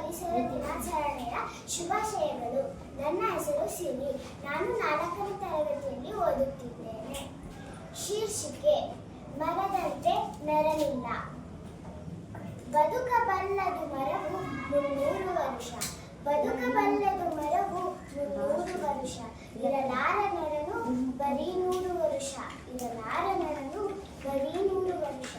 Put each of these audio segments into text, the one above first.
ಪರಿಸರ ದಿನಾಚರಣೆಯ ಶುಭಾಶಯಗಳು. ನನ್ನ ಹೆಸರು ಸಿರಿ. ನಾನು 4ನೇ ತರಗತಿಯಲ್ಲಿ ಓದುತ್ತಿದ್ದೇನೆ. ಶೀರ್ಷಿಕೆ: ಮರದಂತೆ ನೆರಳಿಲ್ಲ. ಬದುಕಬಲ್ಲದು ಮರವು 300 ವರ್ಷ. ಬದುಕಬಲ್ಲದು ಮರವು 300 ವರ್ಷ. ಇರಲಾರ ನೆರಳು ಬರೀ 100 ವರ್ಷ. ಇರಲಾರ ನೆರಳು ಬರೀ 100 ವರ್ಷ.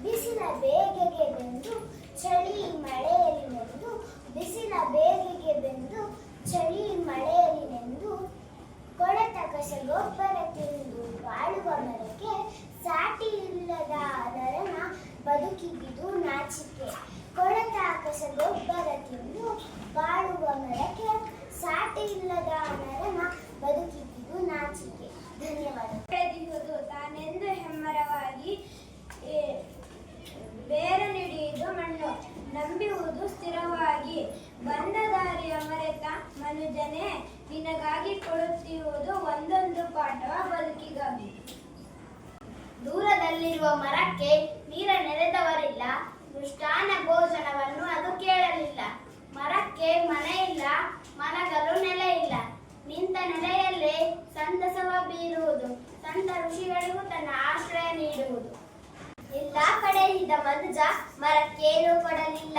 ಬಿಸಿಲ ಬೇಗೆಗೆ ಬೆಂದು ಚಳಿ ಮಳೆಯಲ್ಲಿ ನೆಂದು, ಬಿಸಿಲ ಬೇಗೆಗೆ ಬೆಂದು ಚಳಿ ಮಳೆಯಲ್ಲಿ ನೆಂದು, ಕೊಳೆತ ಕಸಗೊಬ್ಬರ ತಿಂದು ಬಾಳುವ ಮರಕ್ಕೆ ಸಾಟಿ ಇಲ್ಲದ ನರನ ಬದುಕಿಗಿದು ನಾಚಿಕೆ. ಕೊಳೆತ ಕಸಗೊಬ್ಬರ ತಿಂದು ಬಾಳುವ ಮರಕ್ಕೆ ಸಾಟಿ ಇಲ್ಲದ ನರನ ಬದುಕಿಗಿದು ನಾಚಿಕೆ. ಧನ್ಯವಾದ. ಬೆಳೆದಿರುವುದು ತಾನೆಂದು ಹೆಮ್ಮರವಾಗಿ ಬೇರು ಹಿಡಿಯುವುದು ಮಣ್ಣು, ನಂಬುವುದು ಸ್ಥಿರವಾಗಿ. ಬಂದ ದಾರಿಯ ಮರೆತ ಮನುಜನೇ, ನಿನಗಾಗಿ ಕೊಡುತ್ತಿರುವುದು ಒಂದೊಂದು ಪಾಠವ ಬದುಕಿಗಾಗಿ. ದೂರದಲ್ಲಿರುವ ಮರಕ್ಕೆ ನೀರ ನೆರೆದವರಿಲ್ಲ, ಮೃಷ್ಟಾನ್ನ ಭೋಜನವನ್ನು ಅದು ಕೇಳಲಿಲ್ಲ. ಮರಕ್ಕೆ ಮನೆ ಇಲ್ಲ, ಮಲಗಲು ನೆಲೆ ಇಲ್ಲ. ನಿಂತ ನೆಲೆಯಲ್ಲೇ ಸಂತಸವ ಬೀರುವುದು, ಸಂತ ಋಷಿಗಳಿಗೂ ತನ್ನ ಆಶ್ರಯ ನೀಡುವುದು. ಎಲ್ಲ ಕಡೆ ಇದ್ದ ಮನುಜ ಮರಕ್ಕೇನೂ ಕೊಡಲಿಲ್ಲ,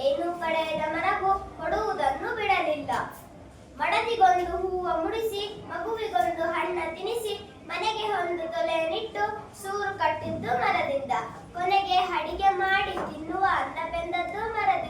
ಏನೂ ಪಡೆಯದ ಮರವು ಕೊಡುವುದನ್ನು ಬಿಡಲಿಲ್ಲ. ಮಡದಿಗೊಂದು ಹೂವ ಮುಡಿಸಿ, ಮಗುವಿಗೊಂದು ಹಣ್ಣ ತಿನಿಸಿ, ಮನೆಗೆ ಒಂದು ತೊಲೆಯನ್ನಿಟ್ಟು ಸೂರು ಕಟ್ಟಿದ್ದು ಮರದಿಂದ. ಕೊನೆಗೆ ಅಡಿಗೆ ಮಾಡಿ ತಿನ್ನುವ ಅನ್ನ ಬೆಂದದ್ದು ಮರದಿಂದ.